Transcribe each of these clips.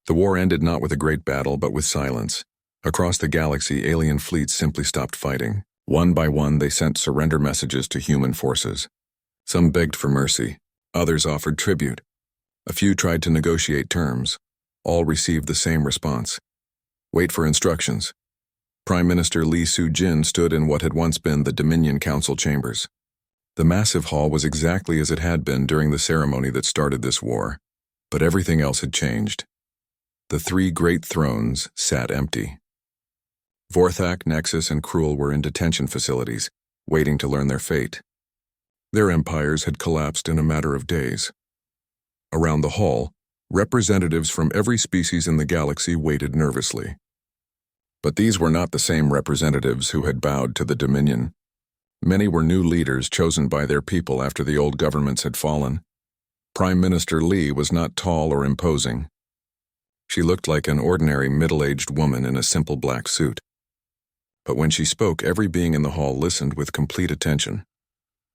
The war ended not with a great battle, but with silence. Across the galaxy, alien fleets simply stopped fighting. One by one, they sent surrender messages to human forces. Some begged for mercy. Others offered tribute. A few tried to negotiate terms. All received the same response. Wait for instructions. Prime Minister Lee Soo-jin stood in what had once been the Dominion Council chambers. The massive hall was exactly as it had been during the ceremony that started this war, but everything else had changed. The three great thrones sat empty. Vorthak, Nexus, and Cruel were in detention facilities, waiting to learn their fate. Their empires had collapsed in a matter of days. Around the hall, representatives from every species in the galaxy waited nervously. But these were not the same representatives who had bowed to the Dominion. Many were new leaders chosen by their people after the old governments had fallen. Prime Minister Lee was not tall or imposing. She looked like an ordinary middle-aged woman in a simple black suit. But when she spoke, every being in the hall listened with complete attention.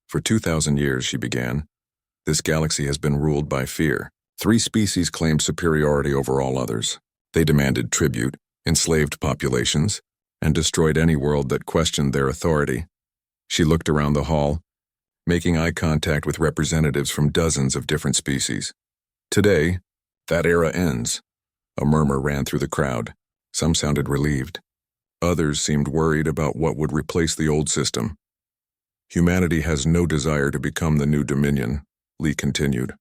For 2,000 years, she began, this galaxy has been ruled by fear. 3 species claimed superiority over all others. They demanded tribute, enslaved populations, and destroyed any world that questioned their authority. She looked around the hall, making eye contact with representatives from dozens of different species. Today, that era ends. A murmur ran through the crowd. Some sounded relieved. Others seemed worried about what would replace the old system. Humanity has no desire to become the new Dominion, Lee continued.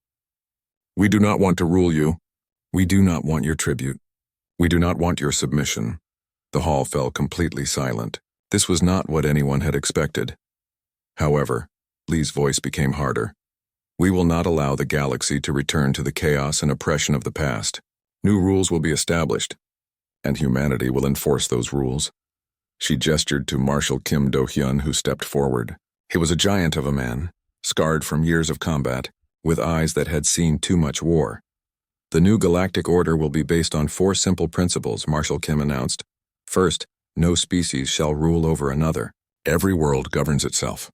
We do not want to rule you. We do not want your tribute. We do not want your submission. The hall fell completely silent. This was not what anyone had expected. However, Lee's voice became harder. We will not allow the galaxy to return to the chaos and oppression of the past. New rules will be established, and humanity will enforce those rules. She gestured to Marshal Kim Do-hyun, who stepped forward. He was a giant of a man, scarred from years of combat, with eyes that had seen too much war. The new galactic order will be based on 4 simple principles, Marshal Kim announced. First, no species shall rule over another. Every world governs itself.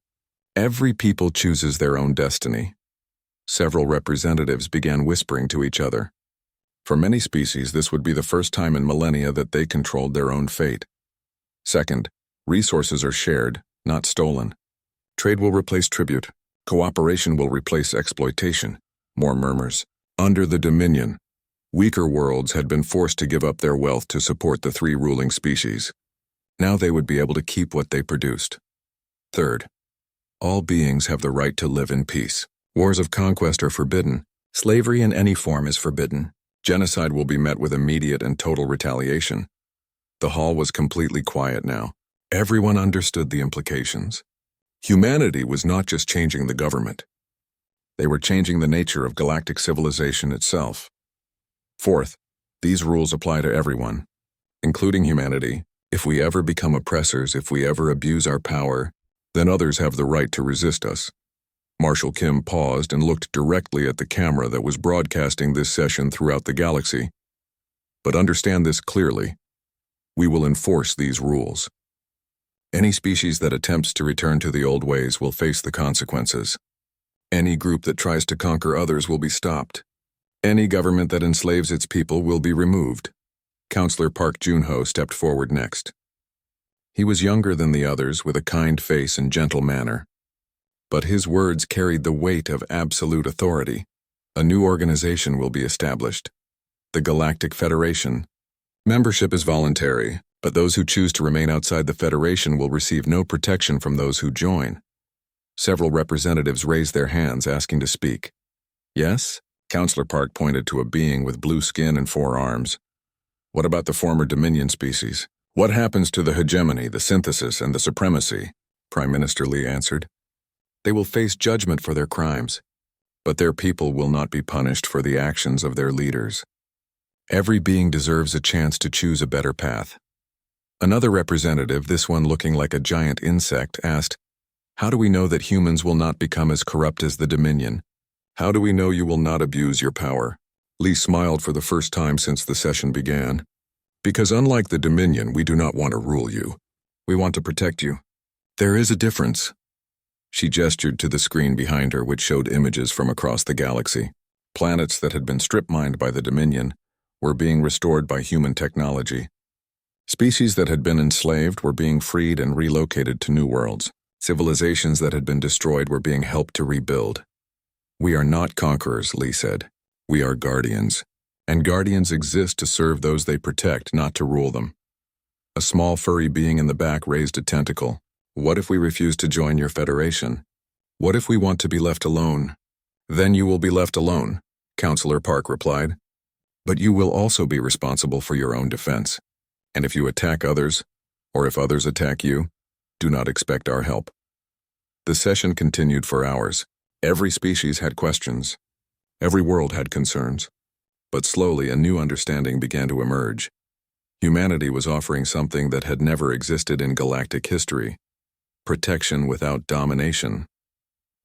Every people chooses their own destiny. Several representatives began whispering to each other. For many species, this would be the first time in millennia that they controlled their own fate. Second, resources are shared, not stolen. Trade will replace tribute. Cooperation will replace exploitation. More murmurs. Under the Dominion, weaker worlds had been forced to give up their wealth to support the 3 ruling species. Now they would be able to keep what they produced. Third, all beings have the right to live in peace. Wars of conquest are forbidden. Slavery in any form is forbidden. Genocide will be met with immediate and total retaliation. The hall was completely quiet now. Everyone understood the implications. Humanity was not just changing the government. They were changing the nature of galactic civilization itself. Fourth, these rules apply to everyone, including humanity. If we ever become oppressors, if we ever abuse our power, then others have the right to resist us. Marshal Kim paused and looked directly at the camera that was broadcasting this session throughout the galaxy. But understand this clearly. We will enforce these rules. Any species that attempts to return to the old ways will face the consequences. Any group that tries to conquer others will be stopped. Any government that enslaves its people will be removed. Counselor Park Jun-ho stepped forward next. He was younger than the others, with a kind face and gentle manner. But his words carried the weight of absolute authority. A new organization will be established. The Galactic Federation. Membership is voluntary, but those who choose to remain outside the Federation will receive no protection from those who join. Several representatives raised their hands, asking to speak. Yes? Counselor Park pointed to a being with blue skin and 4 arms. What about the former Dominion species? What happens to the hegemony, the synthesis, and the supremacy? Prime Minister Lee answered. They will face judgment for their crimes, but their people will not be punished for the actions of their leaders. Every being deserves a chance to choose a better path. Another representative, this one looking like a giant insect, asked, How do we know that humans will not become as corrupt as the Dominion? How do we know you will not abuse your power? Lee smiled for the first time since the session began. Because unlike the Dominion, we do not want to rule you. We want to protect you. There is a difference. She gestured to the screen behind her, which showed images from across the galaxy. Planets that had been strip-mined by the Dominion were being restored by human technology. Species that had been enslaved were being freed and relocated to new worlds. Civilizations that had been destroyed were being helped to rebuild. "We are not conquerors," Lee said. "We are guardians. And guardians exist to serve those they protect, not to rule them." A small furry being in the back raised a tentacle. "What if we refuse to join your federation? What if we want to be left alone?" "Then you will be left alone," Counselor Park replied. "But you will also be responsible for your own defense. And if you attack others, or if others attack you, do not expect our help." The session continued for hours. Every species had questions. Every world had concerns. But slowly a new understanding began to emerge. Humanity was offering something that had never existed in galactic history: protection without domination,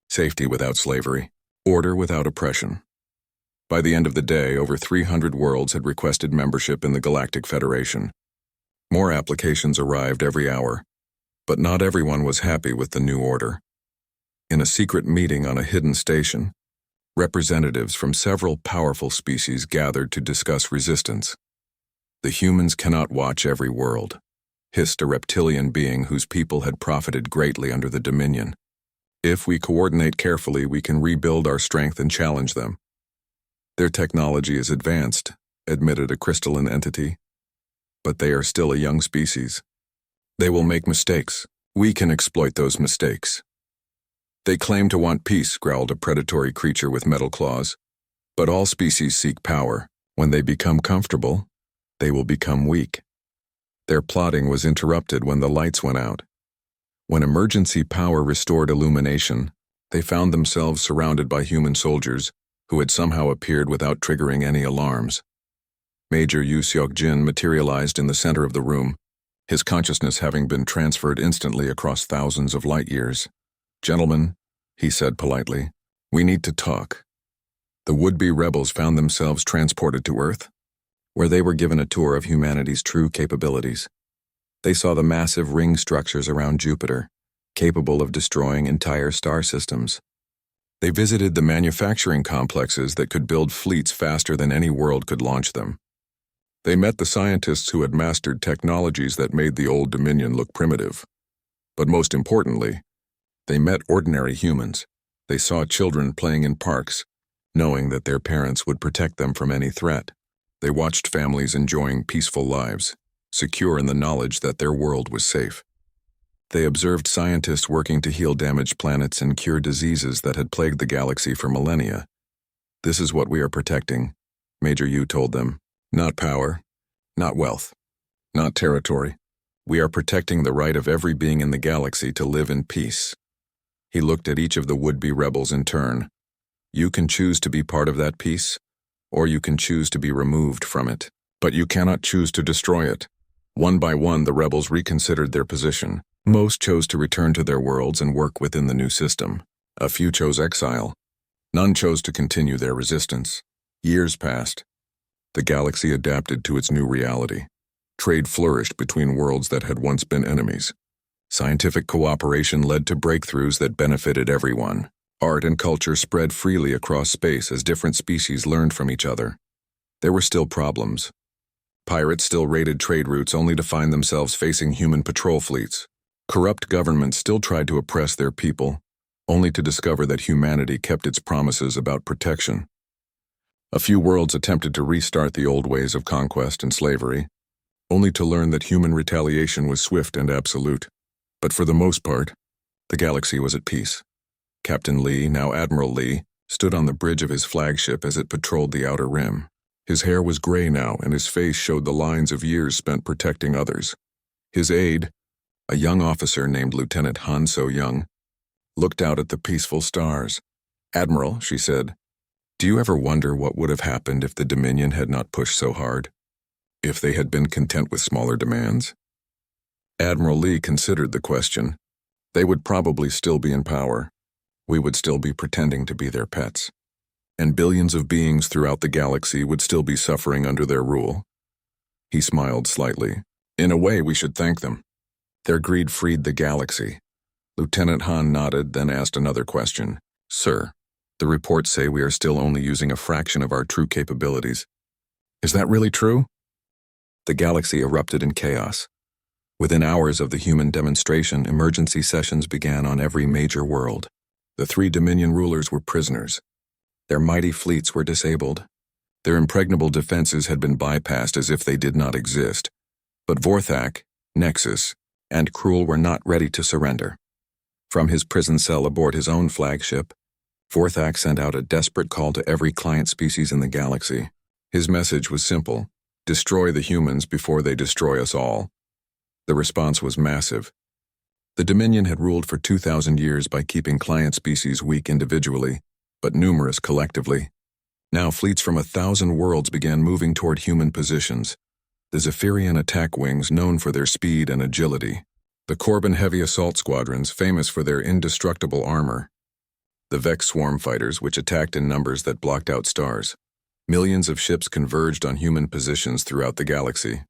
safety without slavery, order without oppression. By the end of the day, over 300 worlds had requested membership in the Galactic Federation. More applications arrived every hour, but not everyone was happy with the new order. In a secret meeting on a hidden station, representatives from several powerful species gathered to discuss resistance. "The humans cannot watch every world," hissed a reptilian being whose people had profited greatly under the Dominion. "If we coordinate carefully, we can rebuild our strength and challenge them." "Their technology is advanced," admitted a crystalline entity. "But they are still a young species. They will make mistakes. We can exploit those mistakes." "They claim to want peace," growled a predatory creature with metal claws. "But all species seek power. When they become comfortable, they will become weak." Their plotting was interrupted when the lights went out. When emergency power restored illumination, they found themselves surrounded by human soldiers who had somehow appeared without triggering any alarms. Major Yu Seok-jin materialized in the center of the room, his consciousness having been transferred instantly across thousands of light years. "Gentlemen," he said politely, "we need to talk." The would-be rebels found themselves transported to Earth, where they were given a tour of humanity's true capabilities. They saw the massive ring structures around Jupiter, capable of destroying entire star systems. They visited the manufacturing complexes that could build fleets faster than any world could launch them. They met the scientists who had mastered technologies that made the old Dominion look primitive. But most importantly, they met ordinary humans. They saw children playing in parks, knowing that their parents would protect them from any threat. They watched families enjoying peaceful lives, secure in the knowledge that their world was safe. They observed scientists working to heal damaged planets and cure diseases that had plagued the galaxy for millennia. "This is what we are protecting," Major Yu told them. "Not power, not wealth, not territory. We are protecting the right of every being in the galaxy to live in peace." He looked at each of the would-be rebels in turn. "You can choose to be part of that peace, or you can choose to be removed from it. But you cannot choose to destroy it." One by one, the rebels reconsidered their position. Most chose to return to their worlds and work within the new system. A few chose exile. None chose to continue their resistance. Years passed. The galaxy adapted to its new reality. Trade flourished between worlds that had once been enemies. Scientific cooperation led to breakthroughs that benefited everyone. Art and culture spread freely across space as different species learned from each other. There were still problems. Pirates still raided trade routes only to find themselves facing human patrol fleets. Corrupt governments still tried to oppress their people, only to discover that humanity kept its promises about protection. A few worlds attempted to restart the old ways of conquest and slavery, only to learn that human retaliation was swift and absolute. But for the most part, the galaxy was at peace. Captain Lee, now Admiral Lee, stood on the bridge of his flagship as it patrolled the outer rim. His hair was gray now, and his face showed the lines of years spent protecting others. His aide, a young officer named Lieutenant Han So-young, looked out at the peaceful stars. "Admiral," she said, "do you ever wonder what would have happened if the Dominion had not pushed so hard? If they had been content with smaller demands?" Admiral Lee considered the question. "They would probably still be in power. We would still be pretending to be their pets. And billions of beings throughout the galaxy would still be suffering under their rule." He smiled slightly. "In a way, we should thank them. Their greed freed the galaxy." Lieutenant Han nodded, then asked another question. "Sir, the reports say we are still only using a fraction of our true capabilities. Is that really true? The galaxy erupted in chaos. Within hours of the human demonstration, emergency sessions began on every major world. The three Dominion rulers were prisoners. Their mighty fleets were disabled. Their impregnable defenses had been bypassed as if they did not exist. But Vorthak, Nexus, and Cruel were not ready to surrender. From his prison cell aboard his own flagship, Vorthak sent out a desperate call to every client species in the galaxy. His message was simple: destroy the humans before they destroy us all. The response was massive. The Dominion had ruled for 2,000 years by keeping client species weak individually, but numerous collectively. Now fleets from 1,000 worlds began moving toward human positions. The Zephyrian attack wings, known for their speed and agility. The Corbin heavy assault squadrons, famous for their indestructible armor. The Vex swarm fighters, which attacked in numbers that blocked out stars. Millions of ships converged on human positions throughout the galaxy.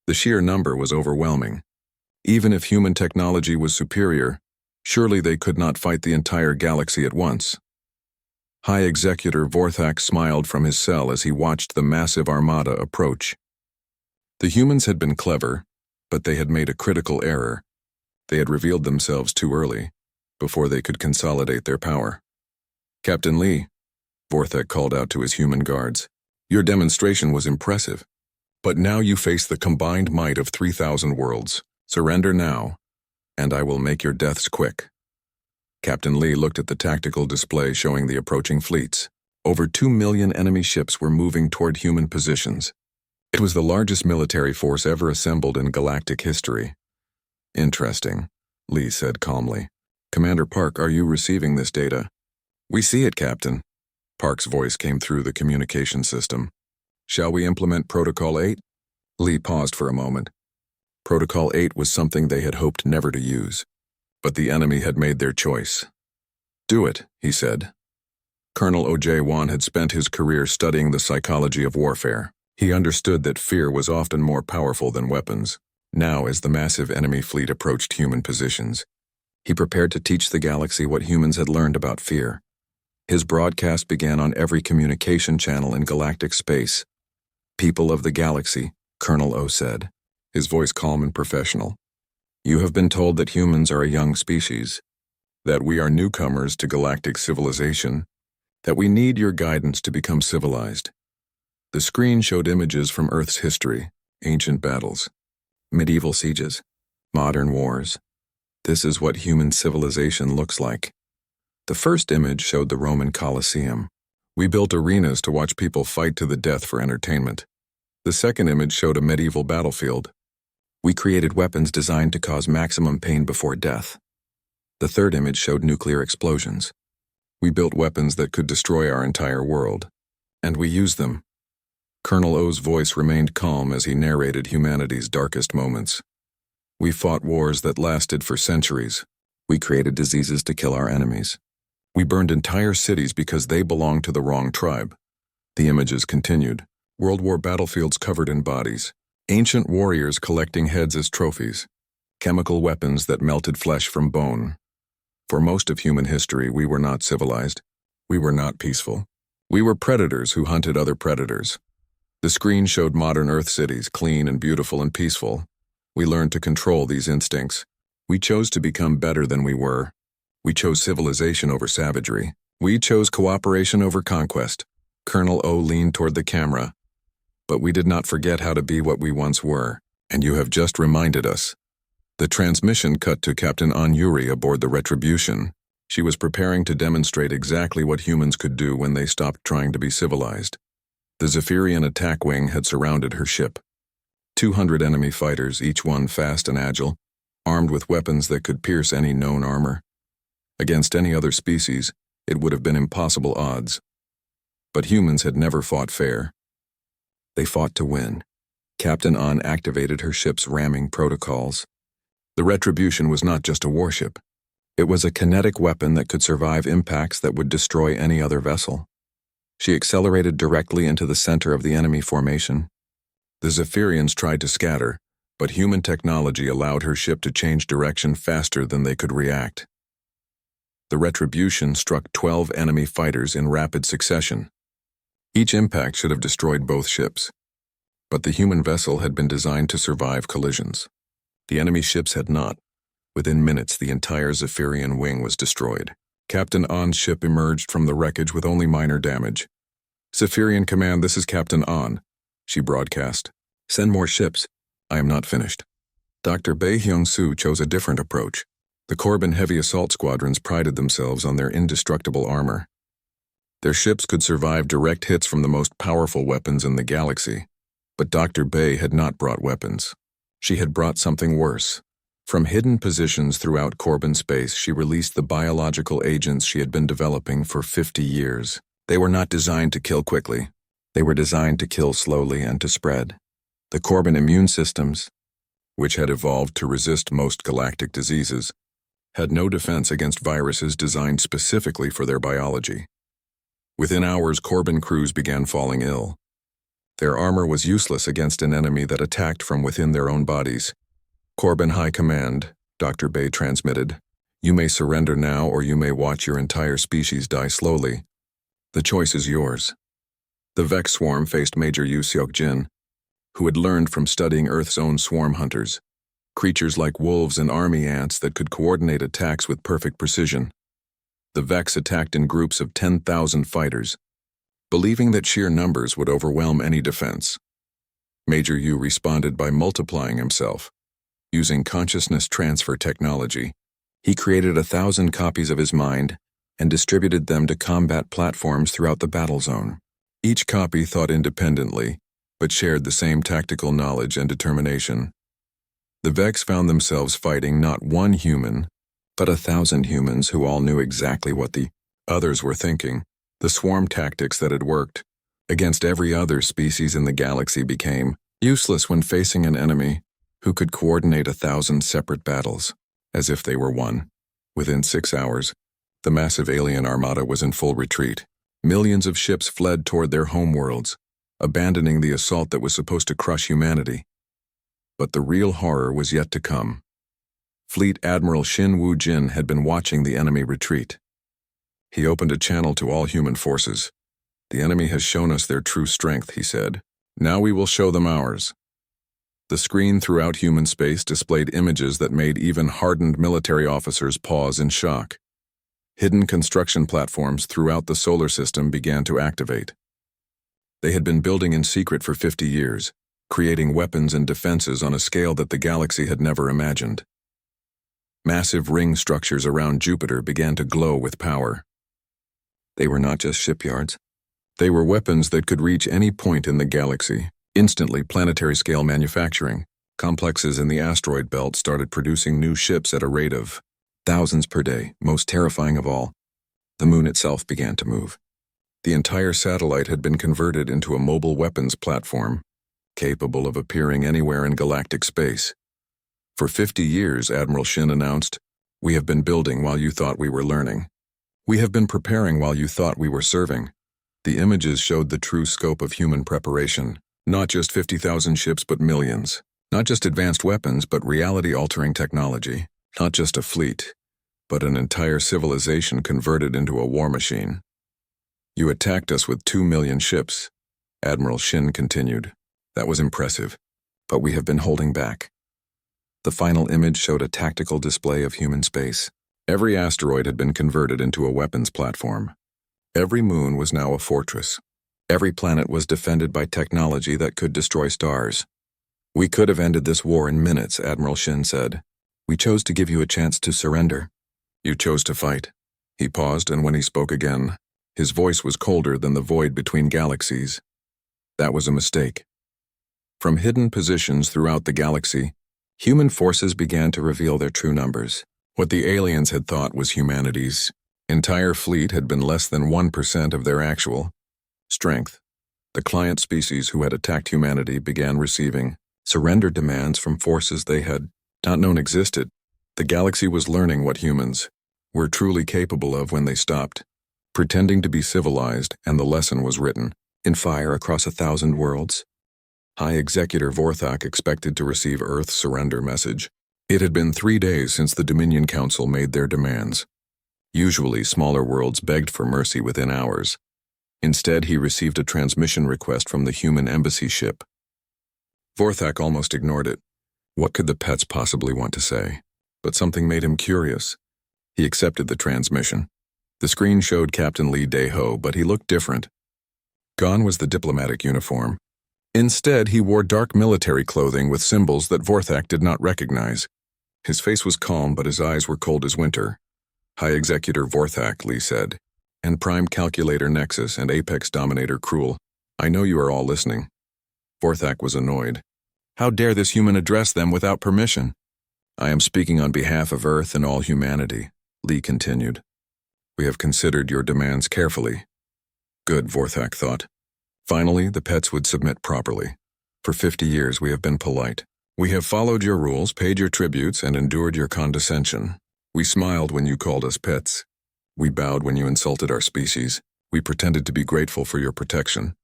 The sheer number was overwhelming. Even if human technology was superior, surely they could not fight the entire galaxy at once. High Executor Vorthak smiled from his cell as he watched the massive armada approach. The humans had been clever, but they had made a critical error. They had revealed themselves too early, before they could consolidate their power. Captain Lee, Vorthak called out to his human guards, your demonstration was impressive, but now you face the combined might of 3,000 worlds. Surrender now, and I will make your deaths quick. Captain Lee looked at the tactical display showing the approaching fleets. Over 2 million enemy ships were moving toward human positions. It was the largest military force ever assembled in galactic history. Interesting, Lee said calmly. Commander Park, are you receiving this data? We see it, Captain. Park's voice came through the communication system. Shall we implement Protocol 8? Lee paused for a moment. Protocol 8 was something they had hoped never to use. But the enemy had made their choice. Do it, he said. Colonel O.J. Wan had spent his career studying the psychology of warfare. He understood that fear was often more powerful than weapons. Now, as the massive enemy fleet approached human positions, he prepared to teach the galaxy what humans had learned about fear. His broadcast began on every communication channel in galactic space. People of the galaxy, Colonel O said, his voice calm and professional. You have been told that humans are a young species, that we are newcomers to galactic civilization, that we need your guidance to become civilized. The screen showed images from Earth's history, ancient battles, medieval sieges, modern wars. This is what human civilization looks like. The first image showed the Roman Colosseum. We built arenas to watch people fight to the death for entertainment. The second image showed a medieval battlefield. We created weapons designed to cause maximum pain before death. The third image showed nuclear explosions. We built weapons that could destroy our entire world. And we used them. Colonel O's voice remained calm as he narrated humanity's darkest moments. We fought wars that lasted for centuries. We created diseases to kill our enemies. We burned entire cities because they belonged to the wrong tribe. The images continued. World War battlefields covered in bodies. Ancient warriors collecting heads as trophies. Chemical weapons that melted flesh from bone. For most of human history, we were not civilized. We were not peaceful. We were predators who hunted other predators. The screen showed modern Earth cities, clean and beautiful and peaceful. We learned to control these instincts. We chose to become better than we were. We chose civilization over savagery. We chose cooperation over conquest. Colonel O leaned toward the camera. But we did not forget how to be what we once were, and you have just reminded us. The transmission cut to Captain An Yuri aboard the Retribution. She was preparing to demonstrate exactly what humans could do when they stopped trying to be civilized. The Zephyrian attack wing had surrounded her ship. 200 enemy fighters, each one fast and agile, armed with weapons that could pierce any known armor. Against any other species, it would have been impossible odds. But humans had never fought fair. They fought to win. Captain An activated her ship's ramming protocols. The Retribution was not just a warship. It was a kinetic weapon that could survive impacts that would destroy any other vessel. She accelerated directly into the center of the enemy formation. The Zephyrians tried to scatter, but human technology allowed her ship to change direction faster than they could react. The Retribution struck 12 enemy fighters in rapid succession. Each impact should have destroyed both ships. But the human vessel had been designed to survive collisions. The enemy ships had not. Within minutes, the entire Zephyrian wing was destroyed. Captain On's ship emerged from the wreckage with only minor damage. "Zephyrian Command, this is Captain On," she broadcast. "Send more ships. I am not finished." Dr. Bae Hyung-soo chose a different approach. The Corbin heavy assault squadrons prided themselves on their indestructible armor. Their ships could survive direct hits from the most powerful weapons in the galaxy. But Dr. Bae had not brought weapons. She had brought something worse. From hidden positions throughout Corbin space, she released the biological agents she had been developing for 50 years. They were not designed to kill quickly. They were designed to kill slowly and to spread. The Corbin immune systems, which had evolved to resist most galactic diseases, had no defense against viruses designed specifically for their biology. Within hours, Corbin crews began falling ill. Their armor was useless against an enemy that attacked from within their own bodies. "Corbin High Command," Dr. Bae transmitted. "You may surrender now, or you may watch your entire species die slowly. The choice is yours." The Vex swarm faced Major Yu Seok-jin, who had learned from studying Earth's own swarm hunters. Creatures like wolves and army ants that could coordinate attacks with perfect precision. The Vex attacked in groups of 10,000 fighters, believing that sheer numbers would overwhelm any defense. Major Yu responded by multiplying himself. Using consciousness transfer technology, he created 1,000 copies of his mind and distributed them to combat platforms throughout the battle zone. Each copy thought independently, but shared the same tactical knowledge and determination. The Vex found themselves fighting not one human, but 1,000 humans who all knew exactly what the others were thinking. The swarm tactics that had worked against every other species in the galaxy became useless when facing an enemy who could coordinate 1,000 separate battles, as if they were one. Within 6 hours, the massive alien armada was in full retreat. Millions of ships fled toward their homeworlds, abandoning the assault that was supposed to crush humanity. But the real horror was yet to come. Fleet Admiral Shin Woo-jin had been watching the enemy retreat. He opened a channel to all human forces. "The enemy has shown us their true strength," he said. "Now we will show them ours." The screen throughout human space displayed images that made even hardened military officers pause in shock. Hidden construction platforms throughout the solar system began to activate. They had been building in secret for 50 years, creating weapons and defenses on a scale that the galaxy had never imagined. Massive ring structures around Jupiter began to glow with power. They were not just shipyards. They were weapons that could reach any point in the galaxy. Instantly, planetary-scale manufacturing. Complexes in the asteroid belt started producing new ships at a rate of thousands per day. Most terrifying of all, the moon itself began to move. The entire satellite had been converted into a mobile weapons platform, capable of appearing anywhere in galactic space. For 50 years, Admiral Shin announced, "We have been building while you thought we were learning. We have been preparing while you thought we were serving." The images showed the true scope of human preparation. Not just 50,000 ships, but millions. Not just advanced weapons, but reality-altering technology. Not just a fleet, but an entire civilization converted into a war machine. "You attacked us with 2 million ships," Admiral Shin continued. "That was impressive, but we have been holding back." The final image showed a tactical display of human space. Every asteroid had been converted into a weapons platform. Every moon was now a fortress. Every planet was defended by technology that could destroy stars. "We could have ended this war in minutes," Admiral Shin said. "We chose to give you a chance to surrender. You chose to fight." He paused, and when he spoke again, his voice was colder than the void between galaxies. "That was a mistake." From hidden positions throughout the galaxy, human forces began to reveal their true numbers. What the aliens had thought was humanity's entire fleet had been less than 1% of their actual strength. The client species who had attacked humanity began receiving surrender demands from forces they had not known existed. The galaxy was learning what humans were truly capable of when they stopped pretending to be civilized, and the lesson was written in fire across 1,000 worlds. High Executor Vorthok expected to receive Earth's surrender message. It had been 3 days since the Dominion Council made their demands. Usually, smaller worlds begged for mercy within hours. Instead, he received a transmission request from the human embassy ship. Vorthak almost ignored it. What could the pets possibly want to say? But something made him curious. He accepted the transmission. The screen showed Captain Lee Dae-ho, but he looked different. Gone was the diplomatic uniform. Instead, he wore dark military clothing with symbols that Vorthak did not recognize. His face was calm, but his eyes were cold as winter. High Executor Vorthak, Lee said, and Prime Calculator Nexus and Apex Dominator Cruel, I know you are all listening. Vorthak was annoyed. How dare this human address them without permission? I am speaking on behalf of Earth and all humanity, Lee continued. We have considered your demands carefully. Good, Vorthak thought. Finally, the pets would submit properly. For 50 years we have been polite. We have followed your rules, paid your tributes, and endured your condescension. We smiled when you called us pets. We bowed when you insulted our species. We pretended to be grateful for your protection.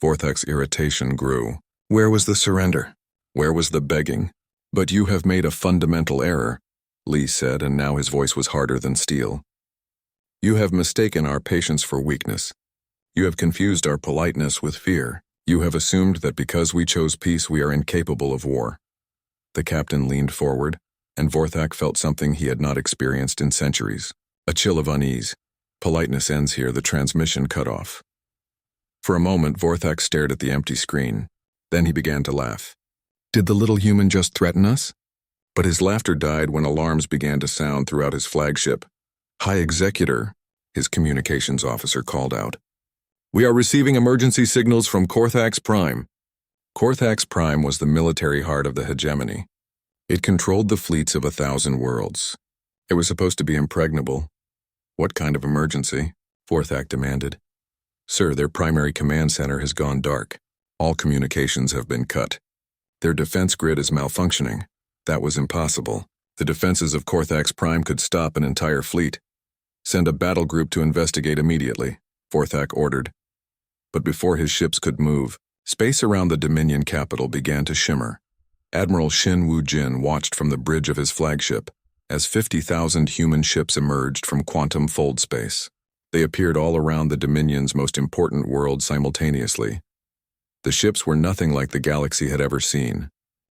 Vorthak's irritation grew. Where was the surrender? Where was the begging? But you have made a fundamental error, Lee said, and now his voice was harder than steel. You have mistaken our patience for weakness. You have confused our politeness with fear. You have assumed that because we chose peace we are incapable of war. The captain leaned forward, and Vorthak felt something he had not experienced in centuries. A chill of unease. Politeness ends here, the transmission cut off. For a moment, Vorthak stared at the empty screen. Then he began to laugh. Did the little human just threaten us? But his laughter died when alarms began to sound throughout his flagship. High Executor, his communications officer called out. We are receiving emergency signals from Korthax Prime. Korthax Prime was the military heart of the hegemony. It controlled the fleets of 1,000 worlds. It was supposed to be impregnable. What kind of emergency? Vorthak demanded. Sir, their primary command center has gone dark. All communications have been cut. Their defense grid is malfunctioning. That was impossible. The defenses of Korthax Prime could stop an entire fleet. Send a battle group to investigate immediately, Vorthak ordered. But before his ships could move, space around the Dominion capital began to shimmer. Admiral Shin Woo-jin watched from the bridge of his flagship as 50,000 human ships emerged from quantum fold space. They appeared all around the Dominion's most important world simultaneously. The ships were nothing like the galaxy had ever seen.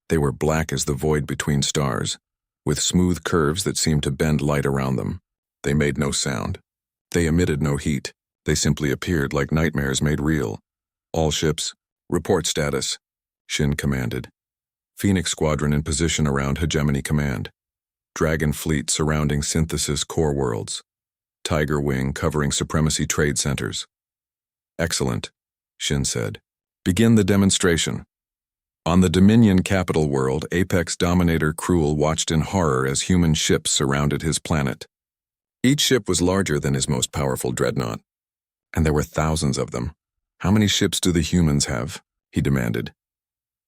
They were black as the void between stars, with smooth curves that seemed to bend light around them. They made no sound. They emitted no heat. They simply appeared like nightmares made real. All ships, report status, Shin commanded. Phoenix Squadron in position around Hegemony Command. Dragon Fleet surrounding Synthesis core worlds. Tiger Wing covering Supremacy trade centers. Excellent, Shin said. Begin the demonstration. On the Dominion capital world, Apex Dominator Cruel watched in horror as human ships surrounded his planet. Each ship was larger than his most powerful dreadnought. And there were thousands of them. How many ships do the humans have? He demanded.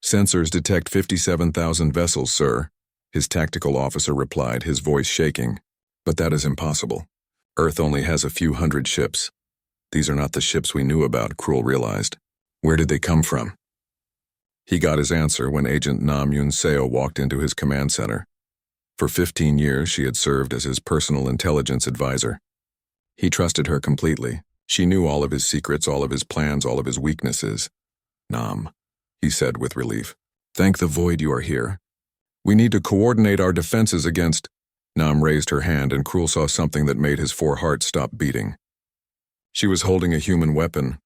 Sensors detect 57,000 vessels, sir, his tactical officer replied, his voice shaking. But that is impossible. Earth only has a few hundred ships. These are not the ships we knew about, Cruel realized. Where did they come from? He got his answer when Agent Nam Yoon-seo walked into his command center. For 15 years, she had served as his personal intelligence advisor. He trusted her completely. She knew all of his secrets, all of his plans, all of his weaknesses. Nam, he said with relief. Thank the void you are here. We need to coordinate our defenses against... Nam raised her hand and Cruel saw something that made his 4 hearts stop beating. She was holding a human weapon.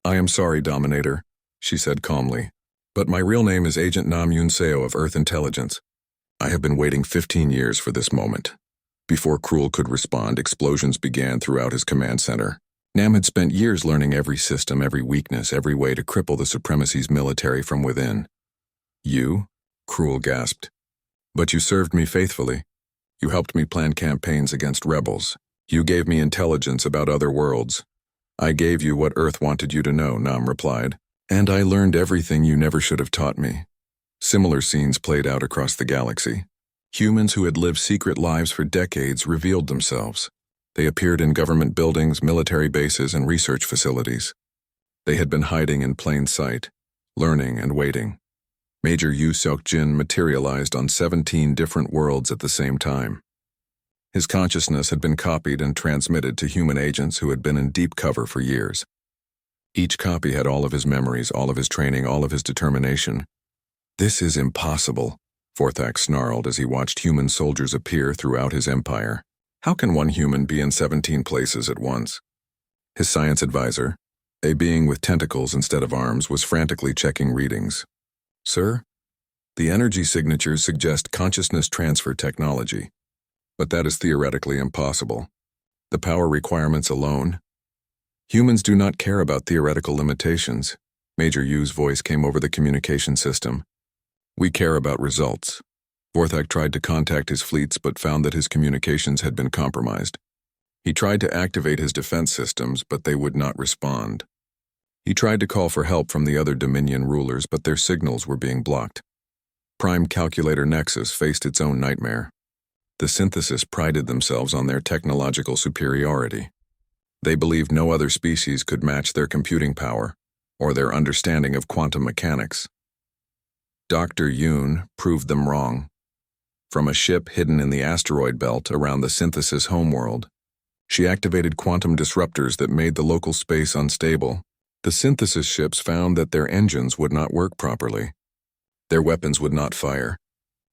I am sorry, Dominator, she said calmly, but my real name is Agent Nam Yoon-seo of Earth Intelligence. I have been waiting 15 years for this moment. Before Cruel could respond, explosions began throughout his command center. Nam had spent years learning every system, every weakness, every way to cripple the Supremacy's military from within. You? Cruel gasped. But you served me faithfully. You helped me plan campaigns against rebels. You gave me intelligence about other worlds. I gave you what Earth wanted you to know, Nam replied. And I learned everything you never should have taught me. Similar scenes played out across the galaxy. Humans who had lived secret lives for decades revealed themselves. They appeared in government buildings, military bases, and research facilities. They had been hiding in plain sight, learning and waiting. Major Yoo Seok-jin materialized on 17 different worlds at the same time. His consciousness had been copied and transmitted to human agents who had been in deep cover for years. Each copy had all of his memories, all of his training, all of his determination. "This is impossible," Vorthak snarled as he watched human soldiers appear throughout his empire. "How can one human be in 17 places at once?" His science advisor, a being with tentacles instead of arms, was frantically checking readings. "Sir, the energy signatures suggest consciousness transfer technology, but that is theoretically impossible. The power requirements alone. Humans do not care about theoretical limitations." Major Yu's voice came over the communication system. "We care about results." Vorthak tried to contact his fleets but found that his communications had been compromised. He tried to activate his defense systems, but they would not respond. He tried to call for help from the other Dominion rulers, but their signals were being blocked. Prime Calculator Nexus faced its own nightmare. The synthesis prided themselves on their technological superiority. They believed no other species could match their computing power or their understanding of quantum mechanics. Dr. Yoon proved them wrong. From a ship hidden in the asteroid belt around the synthesis homeworld, she activated quantum disruptors that made the local space unstable. The synthesis ships found that their engines would not work properly. Their weapons would not fire.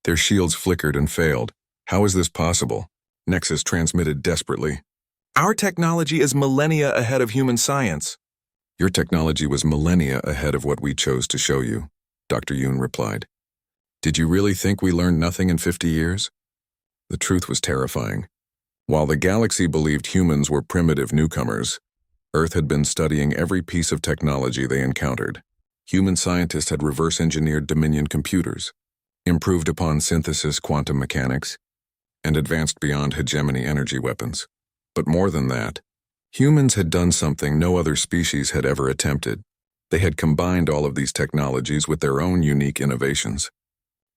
Their shields flickered and failed. "How is this possible?" Nexus transmitted desperately. "Our technology is millennia ahead of human science." "Your technology was millennia ahead of what we chose to show you," Dr. Yoon replied. "Did you really think we learned nothing in 50 years? The truth was terrifying. While the galaxy believed humans were primitive newcomers, Earth had been studying every piece of technology they encountered. Human scientists had reverse-engineered Dominion computers, improved upon synthesis quantum mechanics, and advanced beyond hegemony energy weapons. But more than that, humans had done something no other species had ever attempted. They had combined all of these technologies with their own unique innovations.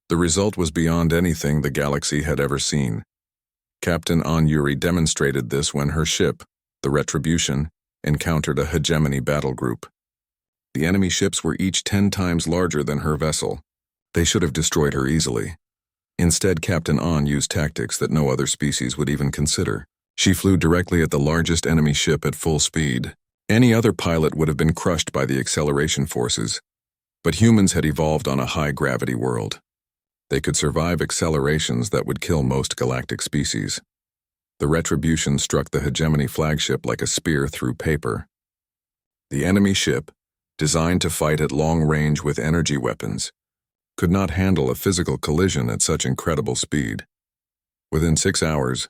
The result was beyond anything the galaxy had ever seen. Captain An Yuri demonstrated this when her ship, the Retribution, encountered a hegemony battle group. The enemy ships were each 10 times larger than her vessel. They should have destroyed her easily. Instead, Captain An used tactics that no other species would even consider. She flew directly at the largest enemy ship at full speed. Any other pilot would have been crushed by the acceleration forces, but humans had evolved on a high-gravity world. They could survive accelerations that would kill most galactic species. The Retribution struck the hegemony flagship like a spear through paper. The enemy ship, designed to fight at long range with energy weapons, could not handle a physical collision at such incredible speed. Within 6 hours,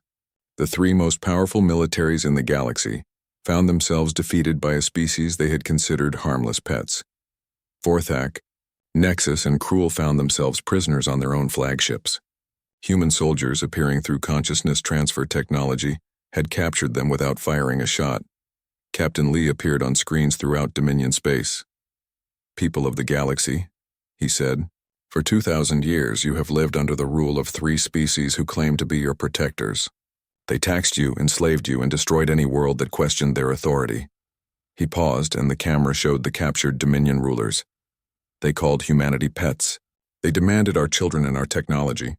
the 3 most powerful militaries in the galaxy found themselves defeated by a species they had considered harmless pets. Vorthak, Nexus, and Cruel found themselves prisoners on their own flagships. Human soldiers appearing through consciousness transfer technology had captured them without firing a shot. Captain Lee appeared on screens throughout Dominion space. "People of the galaxy," he said, "for 2,000 years you have lived under the rule of 3 species who claim to be your protectors. They taxed you, enslaved you, and destroyed any world that questioned their authority." He paused, and the camera showed the captured Dominion rulers. "They called humanity pets. They demanded our children and our technology.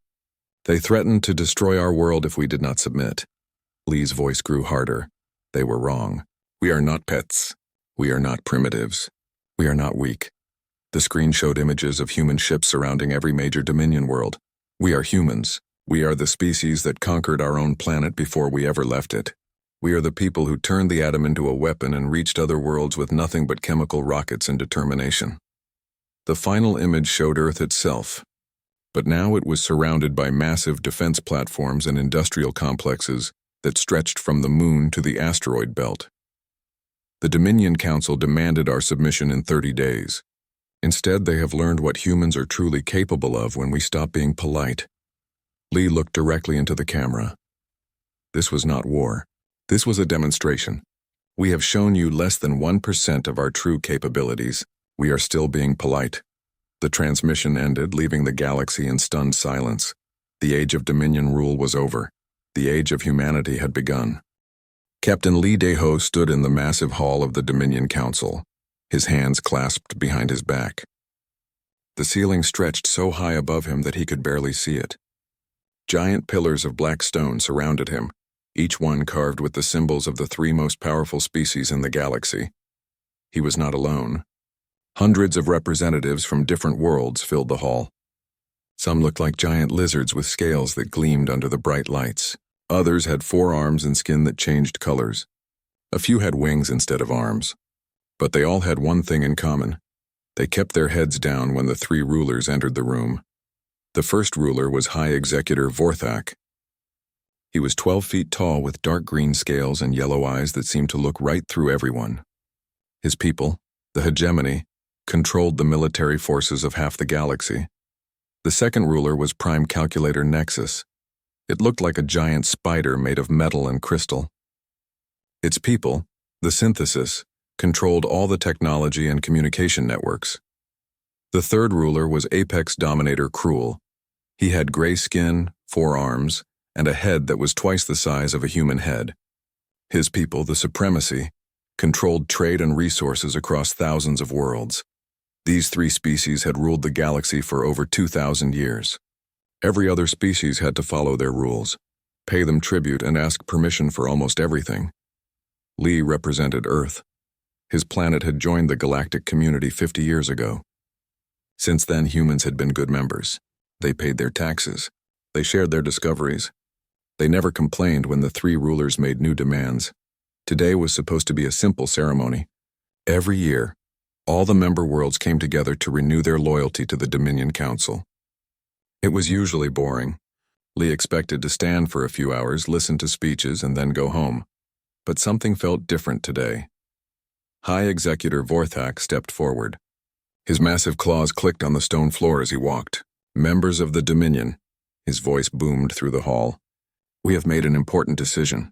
They threatened to destroy our world if we did not submit." Lee's voice grew harder. "They were wrong. We are not pets. We are not primitives. We are not weak." The screen showed images of human ships surrounding every major Dominion world. "We are humans. We are the species that conquered our own planet before we ever left it. We are the people who turned the atom into a weapon and reached other worlds with nothing but chemical rockets and determination." The final image showed Earth itself, but now it was surrounded by massive defense platforms and industrial complexes that stretched from the moon to the asteroid belt. The Dominion Council demanded our submission in 30 days. Instead, they have learned what humans are truly capable of when we stop being polite. Lee looked directly into the camera. "This was not war. This was a demonstration. We have shown you less than 1% of our true capabilities. We are still being polite." The transmission ended, leaving the galaxy in stunned silence. The age of Dominion rule was over. The age of humanity had begun. Captain Lee Deho stood in the massive hall of the Dominion Council, his hands clasped behind his back. The ceiling stretched so high above him that he could barely see it. Giant pillars of black stone surrounded him, each one carved with the symbols of the 3 most powerful species in the galaxy. He was not alone. Hundreds of representatives from different worlds filled the hall. Some looked like giant lizards with scales that gleamed under the bright lights. Others had 4 arms and skin that changed colors. A few had wings instead of arms. But they all had one thing in common. They kept their heads down when the 3 rulers entered the room. The first ruler was High Executor Vorthak. He was 12 feet tall with dark green scales and yellow eyes that seemed to look right through everyone. His people, the hegemony, controlled the military forces of half the galaxy. The second ruler was Prime Calculator Nexus. It looked like a giant spider made of metal and crystal. Its people, the Synthesis, controlled all the technology and communication networks. The third ruler was Apex Dominator Cruel. He had gray skin, 4 arms, and a head that was twice the size of a human head. His people, the Supremacy, controlled trade and resources across thousands of worlds. These 3 species had ruled the galaxy for over 2,000 years. Every other species had to follow their rules, pay them tribute, and ask permission for almost everything. Lee represented Earth. His planet had joined the galactic community 50 years ago. Since then, humans had been good members. They paid their taxes. They shared their discoveries. They never complained when the 3 rulers made new demands. Today was supposed to be a simple ceremony. Every year, all the member worlds came together to renew their loyalty to the Dominion Council. It was usually boring. Lee expected to stand for a few hours, listen to speeches, and then go home. But something felt different today. High Executor Vorthak stepped forward. His massive claws clicked on the stone floor as he walked. "Members of the Dominion," his voice boomed through the hall. "We have made an important decision."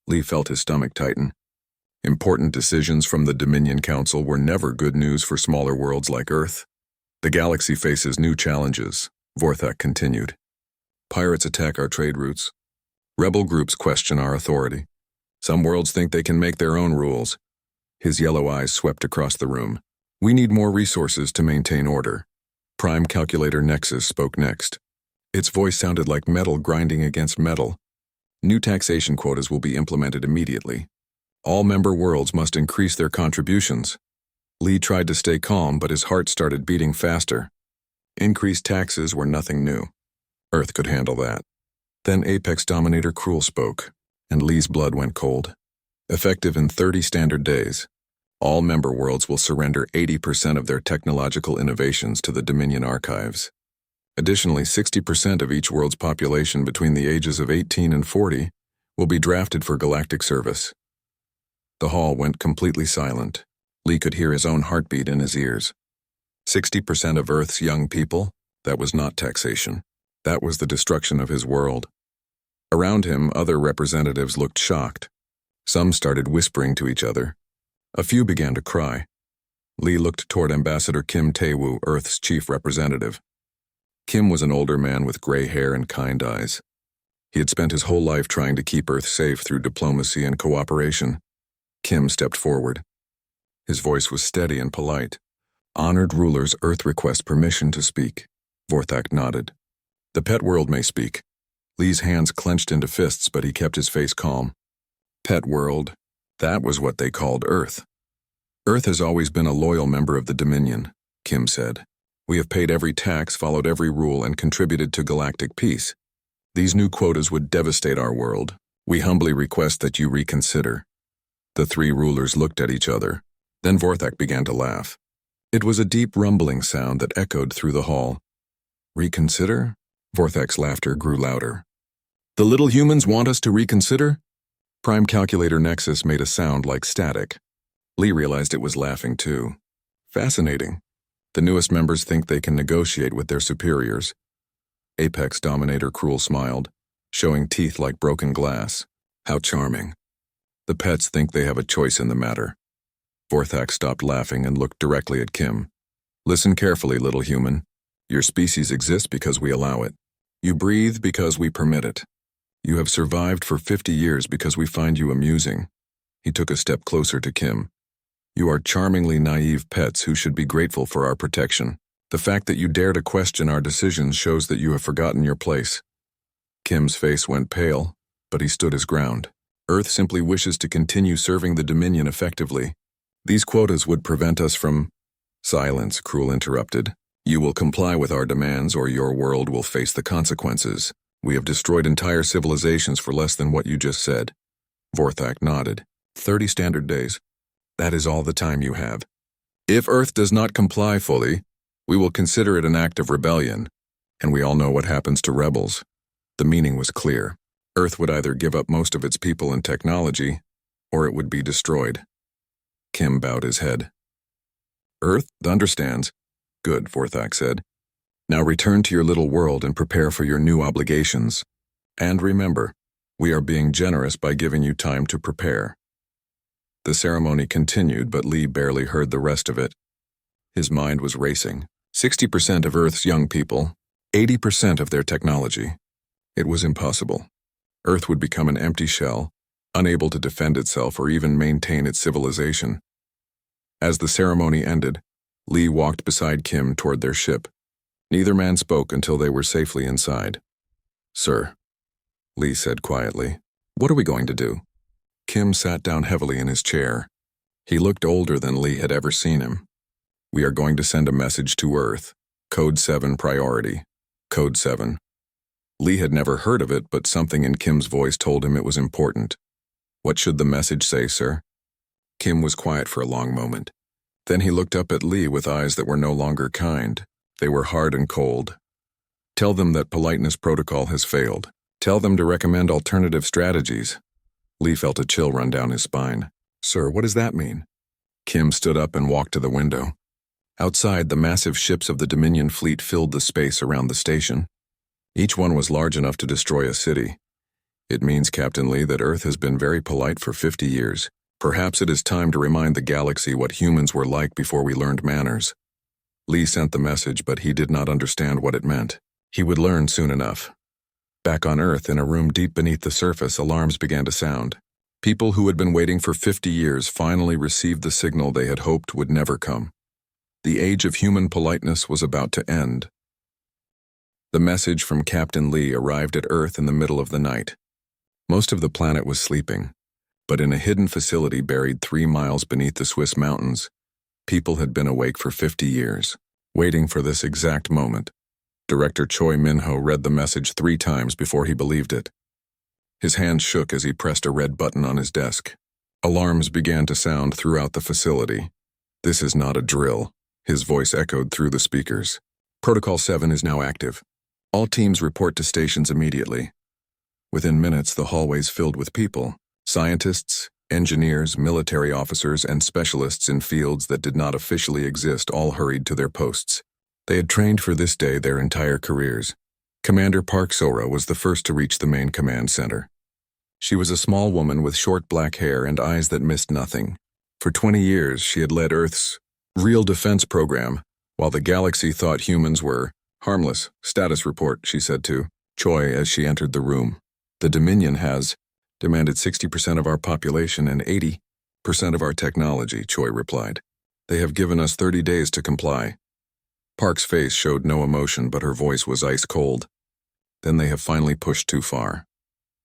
Lee felt his stomach tighten. Important decisions from the Dominion Council were never good news for smaller worlds like Earth. "The galaxy faces new challenges," Vorthak continued. "Pirates attack our trade routes. Rebel groups question our authority. Some worlds think they can make their own rules." His yellow eyes swept across the room. "We need more resources to maintain order." Prime Calculator Nexus spoke next. Its voice sounded like metal grinding against metal. "New taxation quotas will be implemented immediately. All member worlds must increase their contributions." Lee tried to stay calm, but his heart started beating faster. Increased taxes were nothing new. Earth could handle that. Then Apex Dominator Cruel spoke, and Lee's blood went cold. Effective in 30 standard days, all member worlds will surrender 80% of their technological innovations to the Dominion archives. Additionally, 60% of each world's population between the ages of 18 and 40 will be drafted for galactic service. The hall went completely silent. Lee could hear his own heartbeat in his ears. 60% of Earth's young people? That was not taxation. That was the destruction of his world. Around him, other representatives looked shocked. Some started whispering to each other. A few began to cry. Lee looked toward Ambassador Kim Tae-woo, Earth's chief representative. Kim was an older man with gray hair and kind eyes. He had spent his whole life trying to keep Earth safe through diplomacy and cooperation. Kim stepped forward. His voice was steady and polite. "Honored rulers, Earth requests permission to speak." Vorthak nodded. "The pet world may speak." Lee's hands clenched into fists, but he kept his face calm. Pet world, that was what they called Earth. "Earth has always been a loyal member of the Dominion," Kim said. "We have paid every tax, followed every rule, and contributed to galactic peace. These new quotas would devastate our world. We humbly request that you reconsider." The 3 rulers looked at each other. Then Vorthak began to laugh. It was a deep rumbling sound that echoed through the hall. "Reconsider?" Vorthak's laughter grew louder. "The little humans want us to reconsider?" Prime Calculator Nexus made a sound like static. Lee realized it was laughing too. Fascinating. The newest members think they can negotiate with their superiors. Apex Dominator Cruel smiled, showing teeth like broken glass. "How charming. The pets think they have a choice in the matter." Vorthak stopped laughing and looked directly at Kim. "Listen carefully, little human. Your species exists because we allow it. You breathe because we permit it. You have survived for 50 years because we find you amusing." He took a step closer to Kim. "You are charmingly naive pets who should be grateful for our protection. The fact that you dare to question our decisions shows that you have forgotten your place." Kim's face went pale, but he stood his ground. "Earth simply wishes to continue serving the Dominion effectively. These quotas would prevent us from— Silence, Cruel interrupted. You will comply with our demands or your world will face the consequences. We have destroyed entire civilizations for less than what you just said. Vorthak nodded. 30 standard days. That is all the time you have. If Earth does not comply fully, we will consider it an act of rebellion, and we all know what happens to rebels. The meaning was clear. Earth would either give up most of its people and technology, or it would be destroyed. Kim bowed his head. Earth understands. Good, Vorthak said. Now return to your little world and prepare for your new obligations. And remember, we are being generous by giving you time to prepare. The ceremony continued, but Lee barely heard the rest of it. His mind was racing. 60% of Earth's young people, 80% of their technology. It was impossible. Earth would become an empty shell, unable to defend itself or even maintain its civilization. As the ceremony ended, Lee walked beside Kim toward their ship. Neither man spoke until they were safely inside. Sir, Lee said quietly, what are we going to do? Kim sat down heavily in his chair. He looked older than Lee had ever seen him. We are going to send a message to Earth. Code 7 priority. Code 7. Lee had never heard of it, but something in Kim's voice told him it was important. What should the message say, sir? Kim was quiet for a long moment. Then he looked up at Lee with eyes that were no longer kind. They were hard and cold. Tell them that politeness protocol has failed. Tell them to recommend alternative strategies. Lee felt a chill run down his spine. Sir, what does that mean? Kim stood up and walked to the window. Outside, the massive ships of the Dominion fleet filled the space around the station. Each one was large enough to destroy a city. It means, Captain Lee, that Earth has been very polite for 50 years. Perhaps it is time to remind the galaxy what humans were like before we learned manners. Lee sent the message, but he did not understand what it meant. He would learn soon enough. Back on Earth, in a room deep beneath the surface, alarms began to sound. People who had been waiting for 50 years finally received the signal they had hoped would never come. The age of human politeness was about to end. The message from Captain Lee arrived at Earth in the middle of the night. Most of the planet was sleeping, but in a hidden facility buried 3 miles beneath the Swiss mountains, people had been awake for 50 years, waiting for this exact moment. Director Choi Min-ho read the message 3 times before he believed it. His hand shook as he pressed a red button on his desk. Alarms began to sound throughout the facility. This is not a drill. His voice echoed through the speakers. Protocol 7 is now active. All teams report to stations immediately. Within minutes, the hallways filled with people. Scientists, engineers, military officers, and specialists in fields that did not officially exist all hurried to their posts. They had trained for this day their entire careers. Commander Park Sora was the first to reach the main command center. She was a small woman with short black hair and eyes that missed nothing. For 20 years, she had led Earth's real defense program, while the galaxy thought humans were harmless. Status report, she said to Choi as she entered the room. The Dominion has demanded 60% of our population and 80% of our technology, Choi replied. They have given us 30 days to comply. Park's face showed no emotion, but her voice was ice cold. Then they have finally pushed too far.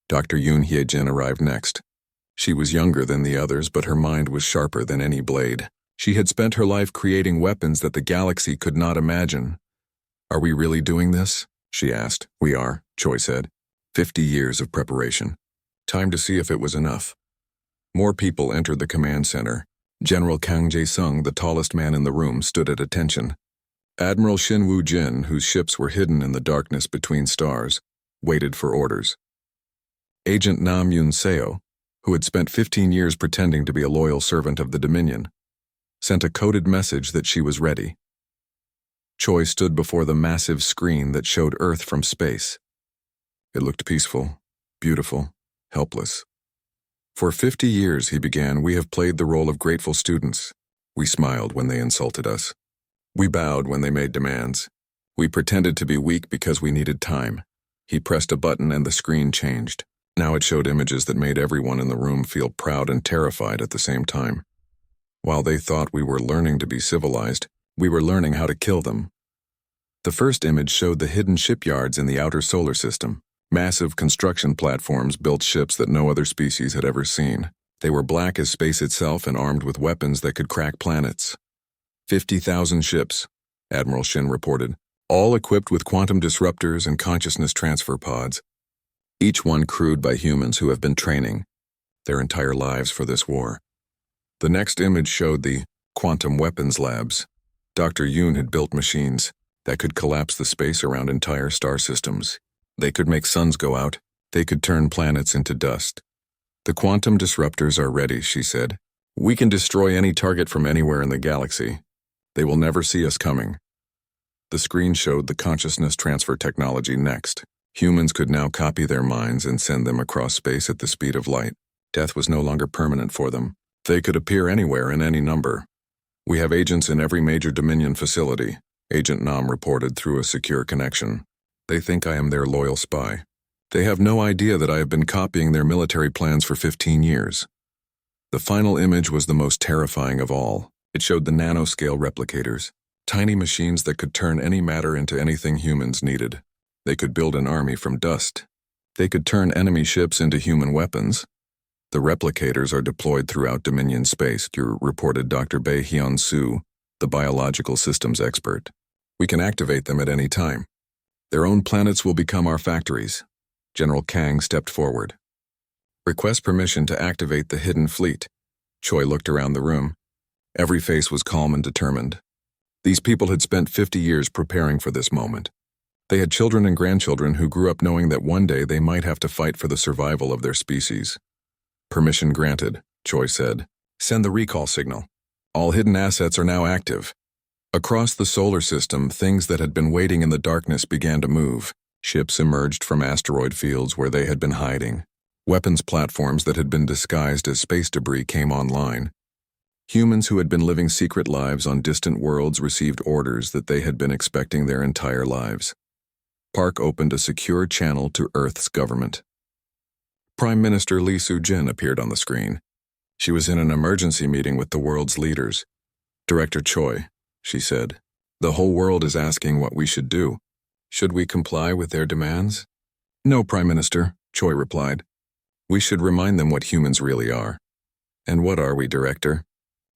Dr. Yoon Hye-jin arrived next. She was younger than the others, but her mind was sharper than any blade. She had spent her life creating weapons that the galaxy could not imagine. Are we really doing this? She asked. We are, Choi said. 50 years of preparation. Time to see if it was enough. More people entered the command center. General Kang Jae-sung, the tallest man in the room, stood at attention. Admiral Shin Woo-jin, whose ships were hidden in the darkness between stars, waited for orders. Agent Nam Yoon-seo, who had spent 15 years pretending to be a loyal servant of the Dominion, sent a coded message that she was ready. Choi stood before the massive screen that showed Earth from space. It looked peaceful, beautiful, helpless. For 50 years, he began, we have played the role of grateful students. We smiled when they insulted us. We bowed when they made demands. We pretended to be weak because we needed time. He pressed a button and the screen changed. Now it showed images that made everyone in the room feel proud and terrified at the same time. While they thought we were learning to be civilized, we were learning how to kill them. The first image showed the hidden shipyards in the outer solar system. Massive construction platforms built ships that no other species had ever seen. They were black as space itself and armed with weapons that could crack planets. 50,000 ships, Admiral Shin reported, all equipped with quantum disruptors and consciousness transfer pods, each one crewed by humans who have been training their entire lives for this war. The next image showed the quantum weapons labs. Dr. Yoon had built machines that could collapse the space around entire star systems. They could make suns go out. They could turn planets into dust. The quantum disruptors are ready, she said. We can destroy any target from anywhere in the galaxy. They will never see us coming. The screen showed the consciousness transfer technology next. Humans could now copy their minds and send them across space at the speed of light. Death was no longer permanent for them. They could appear anywhere in any number. We have agents in every major Dominion facility, Agent Nam reported through a secure connection. They think I am their loyal spy. They have no idea that I have been copying their military plans for 15 years. The final image was the most terrifying of all. It showed the nanoscale replicators, tiny machines that could turn any matter into anything humans needed. They could build an army from dust. They could turn enemy ships into human weapons. The replicators are deployed throughout Dominion space, reported Dr. Bae Hyun-soo, the biological systems expert. We can activate them at any time. Their own planets will become our factories. General Kang stepped forward. Request permission to activate the hidden fleet. Choi looked around the room. Every face was calm and determined. These people had spent 50 years preparing for this moment. They had children and grandchildren who grew up knowing that one day they might have to fight for the survival of their species. Permission granted, Choi said. Send the recall signal. All hidden assets are now active. Across the solar system, things that had been waiting in the darkness began to move. Ships emerged from asteroid fields where they had been hiding. Weapons platforms that had been disguised as space debris came online. Humans who had been living secret lives on distant worlds received orders that they had been expecting their entire lives. Park opened a secure channel to Earth's government. Prime Minister Lee Soo-jin appeared on the screen. She was in an emergency meeting with the world's leaders. Director Choi, she said, the whole world is asking what we should do. Should we comply with their demands? No, Prime Minister, Choi replied. We should remind them what humans really are. And what are we, Director?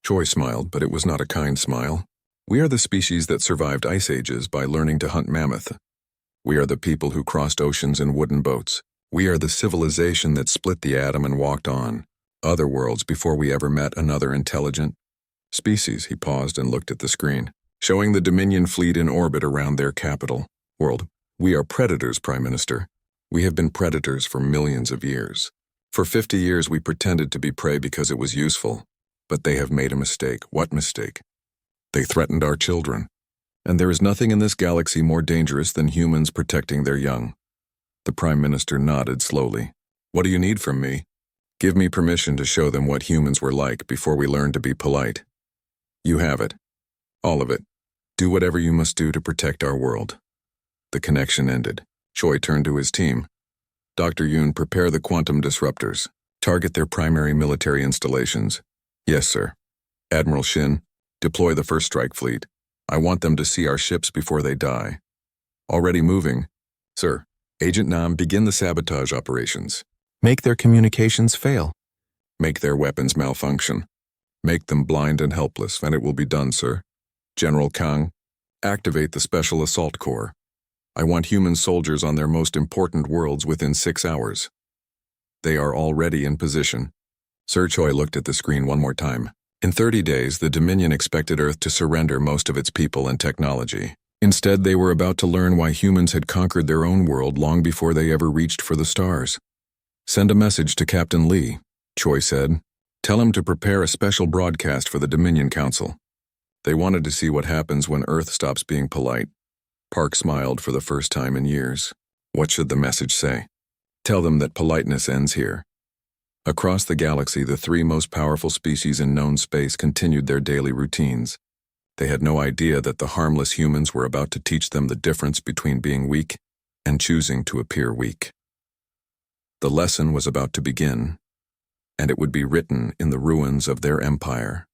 Choi smiled, but it was not a kind smile. We are the species that survived ice ages by learning to hunt mammoth. We are the people who crossed oceans in wooden boats. We are the civilization that split the atom and walked on other worlds before we ever met another intelligent species. He paused and looked at the screen, showing the Dominion fleet in orbit around their capital. World. We are predators, Prime Minister. We have been predators for millions of years. For 50 years we pretended to be prey because it was useful. But they have made a mistake. What mistake? They threatened our children. And there is nothing in this galaxy more dangerous than humans protecting their young. The Prime Minister nodded slowly. What do you need from me? Give me permission to show them what humans were like before we learned to be polite. You have it. All of it. Do whatever you must do to protect our world. The connection ended. Choi turned to his team. Dr. Yoon, prepare the quantum disruptors. Target their primary military installations. Yes, sir. Admiral Shin, deploy the first strike fleet. I want them to see our ships before they die. Already moving. Sir. Agent Nam, begin the sabotage operations. Make their communications fail. Make their weapons malfunction. Make them blind and helpless, and it will be done, sir. General Kang, activate the Special Assault Corps. I want human soldiers on their most important worlds within 6 hours. They are already in position. Sir Choi looked at the screen one more time. In 30 days, the Dominion expected Earth to surrender most of its people and technology. Instead, they were about to learn why humans had conquered their own world long before they ever reached for the stars. Send a message to Captain Lee, Choi said. Tell him to prepare a special broadcast for the Dominion Council. They wanted to see what happens when Earth stops being polite. Park smiled for the first time in years. What should the message say? Tell them that politeness ends here. Across the galaxy, the 3 most powerful species in known space continued their daily routines. They had no idea that the harmless humans were about to teach them the difference between being weak and choosing to appear weak. The lesson was about to begin, and it would be written in the ruins of their empire.